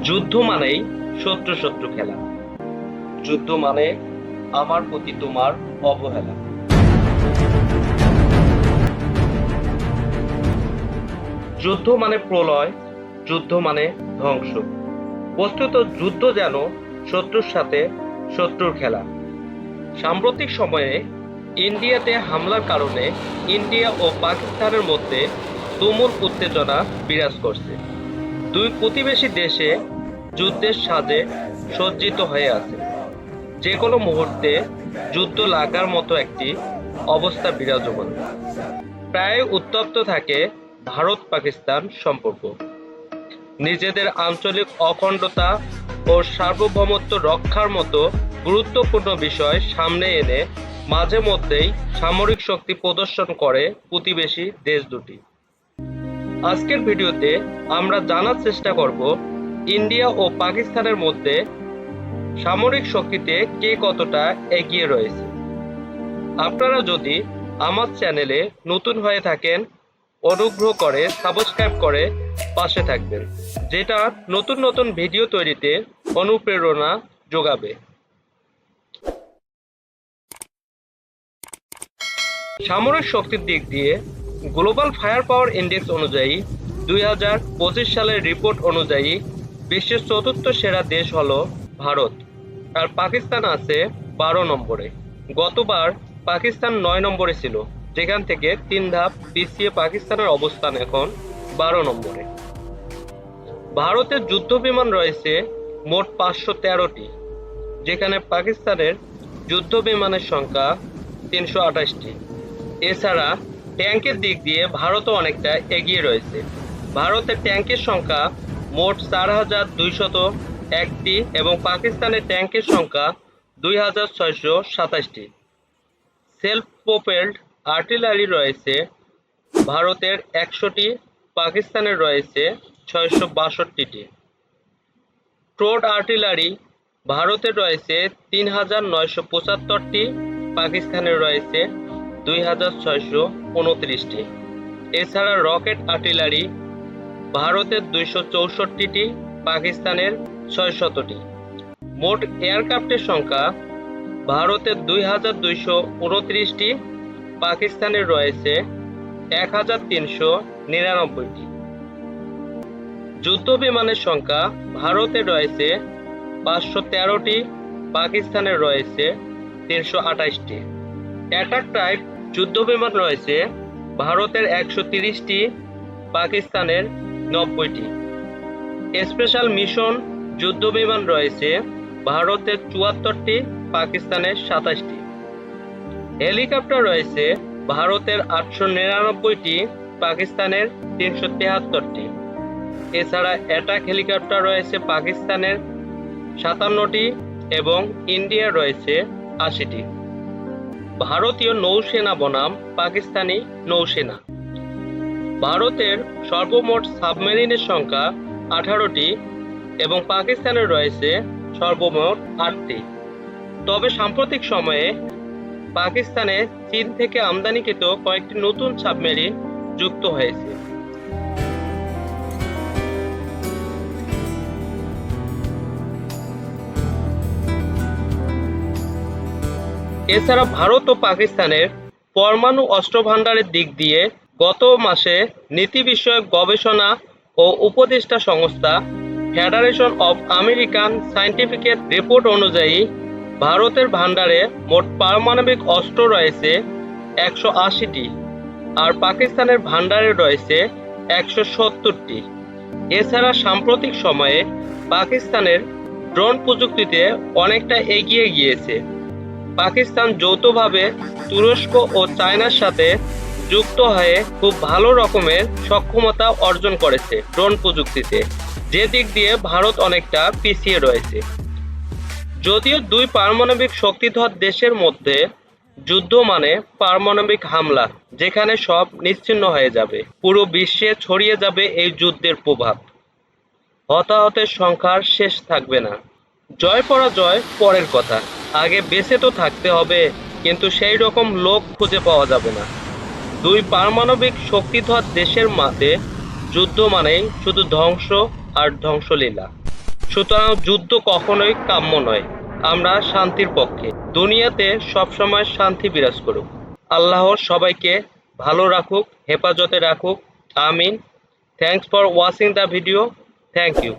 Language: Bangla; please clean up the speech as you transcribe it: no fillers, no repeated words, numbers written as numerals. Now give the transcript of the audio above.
যুদ্ধ মানেই শত্রু শত্রু খেলা। যুদ্ধ মানে আমার প্রতি তোমার অবহেলা। যুদ্ধ মানে প্রলয়, যুদ্ধ মানে ধ্বংস। বস্তুত যুদ্ধ যেন শত্রুর সাথে শত্রুর খেলা। সাম্প্রতিক সময়ে ইন্ডিয়াতে হামলার কারণে ইন্ডিয়া ও পাকিস্তানের মধ্যে তুমুল উত্তেজনা বিরাজ করছে। দুই প্রতিবেশী দেশে যুদ্ধের সাজে সজ্জিত হয়ে আছে। যে কোনো মুহূর্তে যুদ্ধ লাগার মতো একটি অবস্থা বিরাজমান। প্রায় উত্তপ্ত থাকে ভারত পাকিস্তান সম্পর্ক। নিজেদের আঞ্চলিক অখণ্ডতা ও সার্বভৌমত্ব রক্ষার মতো গুরুত্বপূর্ণ বিষয় সামনে এনে মাঝে মধ্যেই সামরিক শক্তি প্রদর্শন করে প্রতিবেশী দেশ দুটি। আজকের ভিডিওতে আমরা জানার চেষ্টা করব ইন্ডিয়া ও পাকিস্তানের মধ্যে সামরিক শক্তিতে কে কতটা এগিয়ে রয়েছে। আপনারা যদি আমার চ্যানেলে নতুন হয়ে থাকেন, অনুগ্রহ করে সাবস্ক্রাইব করে পাশে থাকবেন, যেটা নতুন নতুন ভিডিও তৈরিতে অনুপ্রেরণা যোগাবে। সামরিক শক্তির দিক দিয়ে গ্লোবাল ফায়ার পাওয়ার ইন্ডেক্স অনুযায়ী 2025 সালের রিপোর্ট অনুযায়ী বিশ্বের চতুর্থ সেরা দেশ হলো ভারত, আর পাকিস্তান আছে 12 নম্বরে। গতবার পাকিস্তান 9 নম্বরে ছিল, যেখান থেকে 3 ধাপ পিছিয়ে পাকিস্তানের অবস্থান এখন 12 নম্বরে। ভারতের যুদ্ধ বিমান রয়েছে মোট 513টি, যেখানে পাকিস্তানের যুদ্ধ বিমানের সংখ্যা 328টি। এছাড়া ট্যাঙ্কের দিক দিয়ে ভারতও অনেকটা এগিয়ে রয়েছে। ভারতের ট্যাঙ্কের সংখ্যা মোট 4201টি এবং পাকিস্তানের ট্যাঙ্কের সংখ্যা 2627টি। সেলফ প্রোপেলড আর্টিলারি রয়েছে ভারতের 100টি, পাকিস্তানের রয়েছে 662টি। ট্রোড আর্টিলারি ভারতের রয়েছে 3975টি, পাকিস্তানের রয়েছে 2629টি। এছাড়া রকেট আর্টিলারি ভারতের 264টি, পাকিস্তানের 600টি। মোট এয়ারক্রাফটের সংখ্যা ভারতের 2229টি, পাকিস্তানের রয়েছে 1399টি। যুদ্ধ বিমানের সংখ্যা ভারতের রয়েছে 513টি, পাকিস্তানের রয়েছে 328টি। অ্যাটাক টাইপ যুদ্ধ বিমান রয়েছে ভারতের 130টি, পাকিস্তানের 90টি। স্পেশাল মিশন যুদ্ধ বিমান রয়েছে ভারতের 74টি, পাকিস্তানের 27টি। হেলিকপ্টার রয়েছে ভারতের 899টি, পাকিস্তানের 373টি। এছাড়া অ্যাটাক হেলিকপ্টার রয়েছে পাকিস্তানের 57টি এবং ইন্ডিয়ার রয়েছে 80টি। ভারতীয় নৌসেনা বনাম পাকিস্তানি নৌসেনা। ভারতের সর্বমোট সাবমেরিনের সংখ্যা 18টি এবং পাকিস্তানের রয়েছে সর্বমোট 8টি। তবে সাম্প্রতিক সময়ে পাকিস্তানে চীন থেকে আমদানিকৃত কয়েকটি নতুন সাবমেরিন যুক্ত হয়েছে। এছাড়া ভারত ও পাকিস্তানের পরমাণু অস্ত্র ভান্ডারের দিক দিয়ে গত মাসে নীতি বিষয়ক গবেষণা ও উপদেষ্টা সংস্থা ফেডারেশন অব আমেরিকান সায়েন্টিফিকের রিপোর্ট অনুযায়ী ভারতের ভান্ডারে মোট পারমাণবিক অস্ত্র রয়েছে 180টি, আর পাকিস্তানের ভান্ডারে রয়েছে 170টি। এছাড়া সাম্প্রতিক সময়ে পাকিস্তানের ড্রোন প্রযুক্তিতে অনেকটা এগিয়ে গিয়েছে। পাকিস্তান যৌথভাবে তুরস্ক ও চায়নার সাথে যুক্ত হয়ে খুব ভালো রকমের সক্ষমতা অর্জন করেছে ড্রোন প্রযুক্তিতে, যে দিক দিয়ে ভারত অনেকটা পিছিয়ে রয়েছে। যদিও দুই পারমাণবিক শক্তিধর দেশের মধ্যে যুদ্ধ মানে পারমাণবিক হামলা, যেখানে সব নিশ্চিহ্ন হয়ে যাবে, পুরো বিশ্বে ছড়িয়ে যাবে এই যুদ্ধের প্রভাব। হতাহতের সংখ্যার শেষ থাকবে না। জয় পরাজয় পরের কথা, আগে বেঁচে তো থাকতে হবে, কিন্তু সেই রকম লোক খুঁজে পাওয়া যাবে না। দুই পারমাণবিক শক্তিধর দেশের মধ্যে যুদ্ধ মানেই শুধু ধ্বংস আর ধ্বংসলীলা। সুতরাং যুদ্ধ কখনোই কাম্য নয়। আমরা শান্তির পক্ষে। দুনিয়াতে সবসময় শান্তি বিরাজ করুক। আল্লাহ সবাইকে ভালো রাখুক, হেফাজতে রাখুক। আমিন। Thanks for watching the video. Thank you.